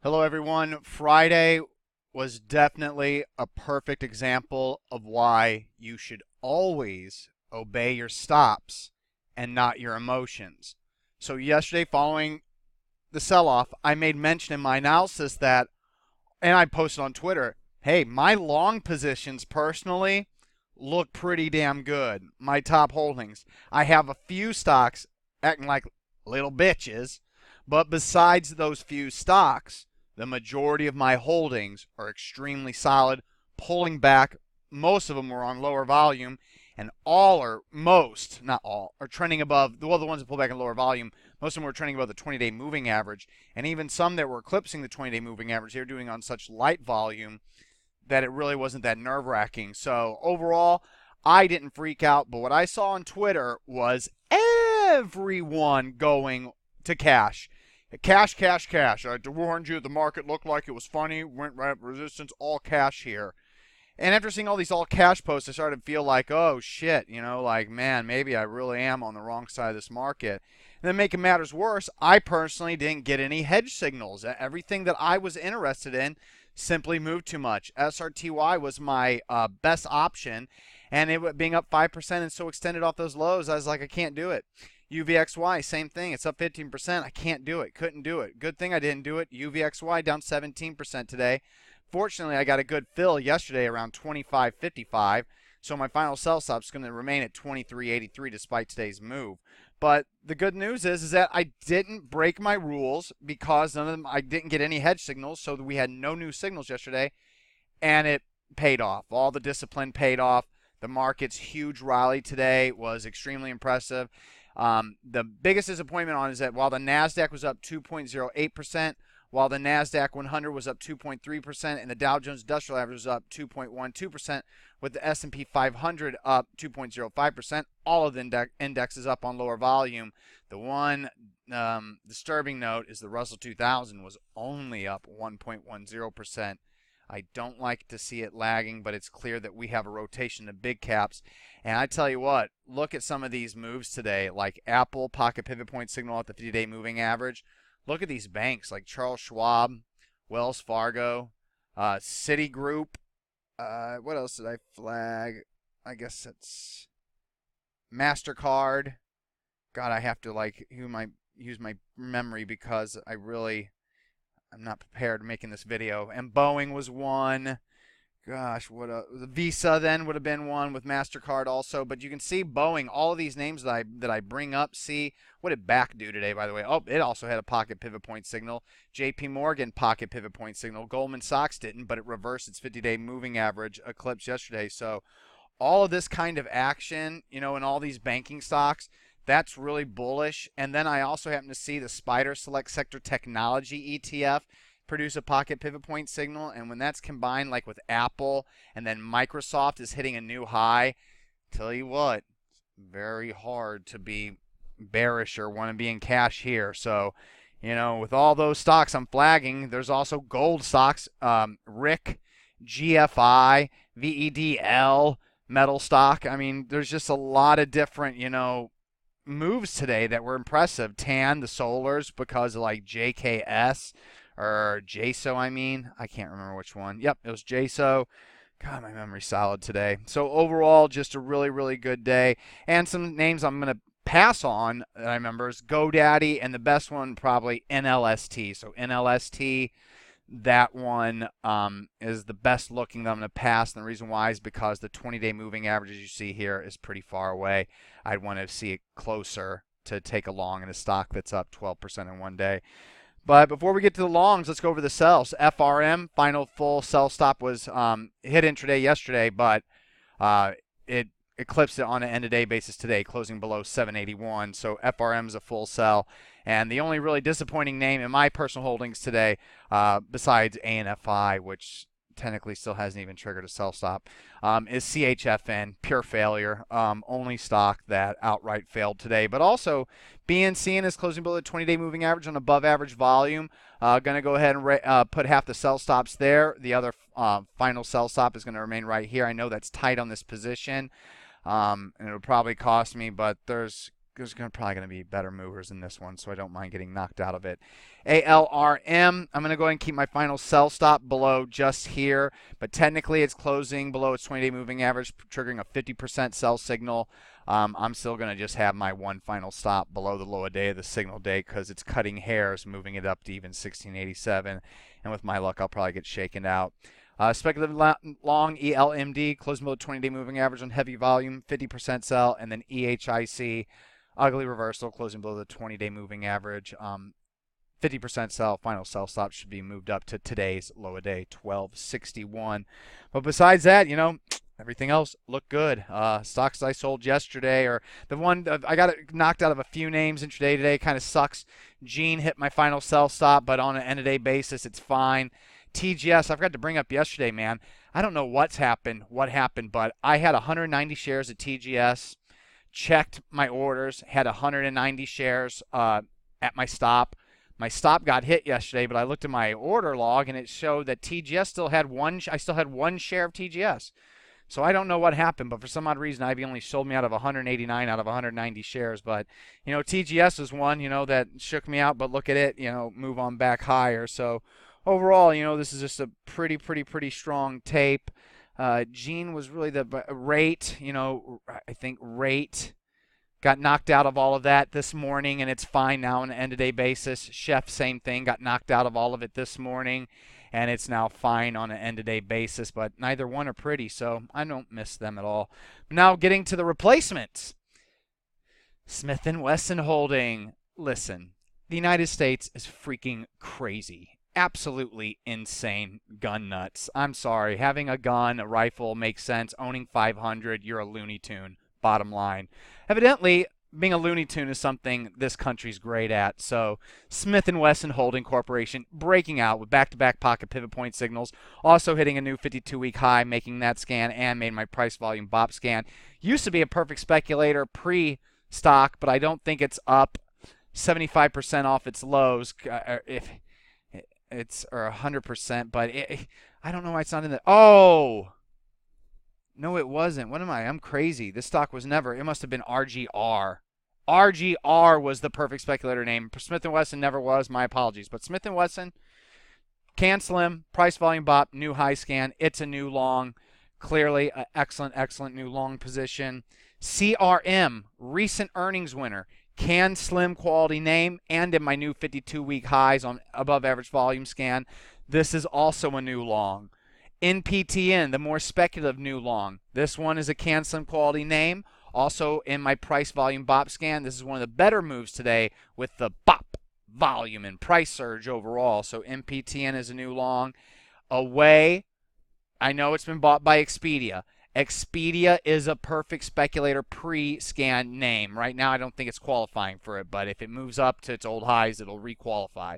Hello, everyone. Friday was definitely a perfect example of why you should always obey your stops and not your emotions. So, yesterday, following the sell off, I made mention in my analysis that, and I posted on Twitter, hey, my long positions personally look pretty damn good. My top holdings. I have a few stocks acting like little bitches, but besides those few stocks, the majority of my holdings are extremely solid, pulling back. Most of them were on lower volume, and all or most, not all, are trending above. Well, the ones that pull back in lower volume, most of them were trending above the 20-day moving average, and even some that were eclipsing the 20-day moving average, they were doing on such light volume that it really wasn't that nerve-wracking. So overall, I didn't freak out, but what I saw on Twitter was everyone going to cash. Cash, cash, cash. I warned you the market looked like it was funny, went right up resistance, all cash here. And after seeing all these all cash posts, I started to feel like, oh shit, like, man, maybe I really am on the wrong side of this market. And then making matters worse, I personally didn't get any hedge signals. Everything that I was interested in simply moved too much. SRTY was my best option, and it being up 5% and so extended off those lows, I was like, I can't do it. UVXY, same thing. It's up 15%. I can't do it. Couldn't do it. Good thing I didn't do it. UVXY down 17% today. Fortunately, I got a good fill yesterday around 25.55, so my final sell stop is going to remain at 23.83 despite today's move. But the good news is that I didn't break my rules because none of them, I didn't get any hedge signals, so we had no new signals yesterday, and it paid off. All the discipline paid off. The market's huge rally today was extremely impressive. The biggest disappointment on is that while the NASDAQ was up 2.08%, while the NASDAQ 100 was up 2.3%, and the Dow Jones Industrial Average was up 2.12%, with the S&P 500 up 2.05%, all of the indexes up on lower volume. The one disturbing note is the Russell 2000 was only up 1.10%. I don't like to see it lagging, but it's clear that we have a rotation of big caps. And I tell you what, look at some of these moves today, like Apple, pocket pivot point signal at the 50-day moving average. Look at these banks like Charles Schwab, Wells Fargo, Citigroup. What else did I flag? I guess it's MasterCard. God, I have to use my memory because I'm not prepared making this video. And Boeing was one. Gosh, the Visa then would have been one with MasterCard also. But you can see Boeing, all of these names that I bring up. See, what did BAC do today, by the way? Oh, it also had a pocket pivot point signal. JP Morgan, pocket pivot point signal. Goldman Sachs didn't, but it reversed its 50-day moving average eclipse yesterday. So all of this kind of action, in all these banking stocks, that's really bullish. And then I also happen to see the Spider Select Sector Technology ETF produce a pocket pivot point signal, and when that's combined like with Apple and then Microsoft is hitting a new high, tell you what, it's very hard to be bearish or want to be in cash here. So with all those stocks I'm flagging, there's also gold stocks, RIC, GFI, VEDL, metal stock. I mean, there's just a lot of different moves today that were impressive. TAN, the solars, because of like JKS or JSO, I can't remember which one. Yep, it was JSO. God, my memory's solid today. So overall, just a really, really good day. And some names I'm going to pass on that I remember is GoDaddy, and the best one probably NLST. So NLST, that one is the best looking that I'm going to pass. And the reason why is because the 20-day moving average, as you see here, is pretty far away. I'd want to see it closer to take a long in a stock that's up 12% in one day. But before we get to the longs, let's go over the sells. FRM, final full sell stop was hit intraday yesterday, but it eclipsed it on an end-of-day basis today, closing below 781. So FRM is a full sell. And the only really disappointing name in my personal holdings today, besides ANFI, which technically still hasn't even triggered a sell stop, is CHFN, pure failure. Only stock that outright failed today. But also, BNCN is closing below the 20-day moving average on above average volume. Going to go ahead and put half the sell stops there. The other final sell stop is going to remain right here. I know that's tight on this position, and it'll probably cost me, but there's probably going to be better movers in this one, so I don't mind getting knocked out of it. ALRM, I'm going to go ahead and keep my final sell stop below just here, but technically it's closing below its 20-day moving average, triggering a 50% sell signal. I'm still going to just have my one final stop below the low of day of the signal day because it's cutting hairs, moving it up to even 1687, and with my luck, I'll probably get shaken out. Speculative long ELMD, closing below 20-day moving average on heavy volume, 50% sell, and then EHIC, ugly reversal, closing below the 20-day moving average, 50% sell. Final sell stop should be moved up to today's low of day, 1261. But besides that, everything else looked good. Stocks I sold yesterday, or the one I got knocked out of a few names intraday today, kind of sucks. Gene hit my final sell stop, but on an end-of-day basis, it's fine. TGS, I forgot to bring up yesterday, man. I don't know what happened, but I had 190 shares at TGS, checked my orders, had 190 shares at my stop. My stop got hit yesterday, but I looked at my order log, and it showed that TGS still had I still had one share of TGS. So I don't know what happened, but for some odd reason, IB only sold me out of 189 out of 190 shares. But, TGS was one, that shook me out, but look at it, move on back higher. So overall, this is just a pretty strong tape. Gene was really the rate, I think rate got knocked out of all of that this morning, and it's fine now on an end-of-day basis. Chef, same thing, got knocked out of all of it this morning, and it's now fine on an end-of-day basis, but neither one are pretty, so I don't miss them at all. Now getting to the replacements. Smith & Wesson Holding. Listen, the United States is freaking crazy. Absolutely insane gun nuts. I'm sorry. Having a gun, a rifle makes sense. Owning 500, you're a Looney Tune. Bottom line. Evidently, being a Looney Tune is something this country's great at. So, Smith & Wesson Holding Corporation breaking out with back-to-back pocket pivot point signals, also hitting a new 52-week high, making that scan, and made my price volume BOP scan. Used to be a perfect speculator pre-stock, but I don't think it's up 75% off its lows. If it's or 100%, but I don't know why it's not in the. Oh, no, it wasn't. What am I? I'm crazy. This stock was never. It must have been RGR. RGR was the perfect speculator name. Smith & Wesson never was. My apologies. But Smith & Wesson, can slim, price volume BOP, new high scan. It's a new long. Clearly, an excellent new long position. CRM, recent earnings winner. Can slim quality name, and in my new 52-week highs on above average volume scan, this is also a new long. NPTN, the more speculative new long. This one is a can slim quality name. Also in my price volume BOP scan, this is one of the better moves today with the BOP volume and price surge overall. So NPTN is a new long. Away, I know it's been bought by Expedia. Expedia is a perfect speculator pre-scan name. Right now, I don't think it's qualifying for it, but if it moves up to its old highs, it'll requalify.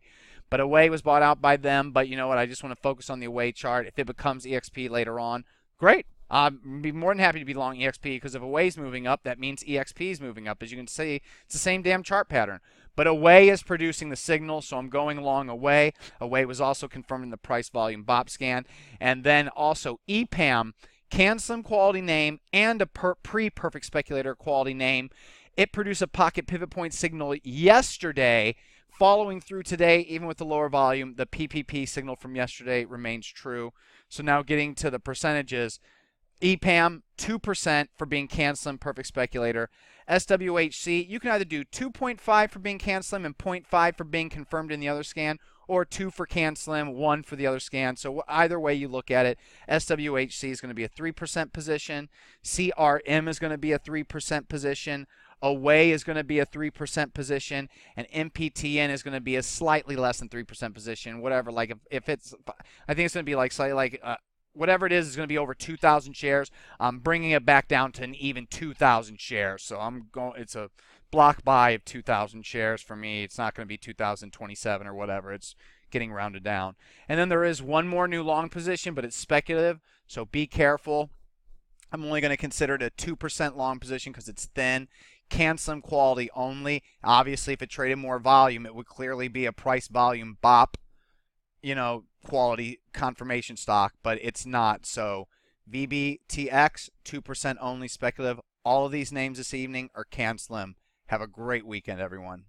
But Away was bought out by them, but you know what? I just want to focus on the Away chart. If it becomes EXP later on, great. I'd be more than happy to be long EXP because if Away's moving up, that means EXP is moving up. As you can see, it's the same damn chart pattern. But Away is producing the signal, so I'm going long Away. Away was also confirmed in the price volume BOP scan. And then also EPAM, can slim quality name and a pre-perfect speculator quality name. It produced a pocket pivot point signal yesterday, following through today, even with the lower volume. The PPP signal from yesterday remains true. So now getting to the percentages. EPAM, 2% for being can slim, perfect speculator. SWHC, you can either do 2.5 for being can slim and 0.5 for being confirmed in the other scan, or 2 for can slim, 1 for the other scan. So either way you look at it, SWHC is going to be a 3% position. CRM is going to be a 3% position. Away is going to be a 3% position. And NPTN is going to be a slightly less than 3% position. Whatever, like if it's, I think it's going to be like slightly like, whatever it is going to be over 2,000 shares. I'm bringing it back down to an even 2,000 shares. So it's a block buy of 2,000 shares for me. It's not going to be 2,027 or whatever. It's getting rounded down. And then there is one more new long position, but it's speculative, so be careful. I'm only going to consider it a 2% long position because it's thin. Can slim quality only. Obviously, if it traded more volume, it would clearly be a price volume BOP, quality confirmation stock, but it's not. So VBTX, 2% only speculative. All of these names this evening are can slim. Have a great weekend, everyone.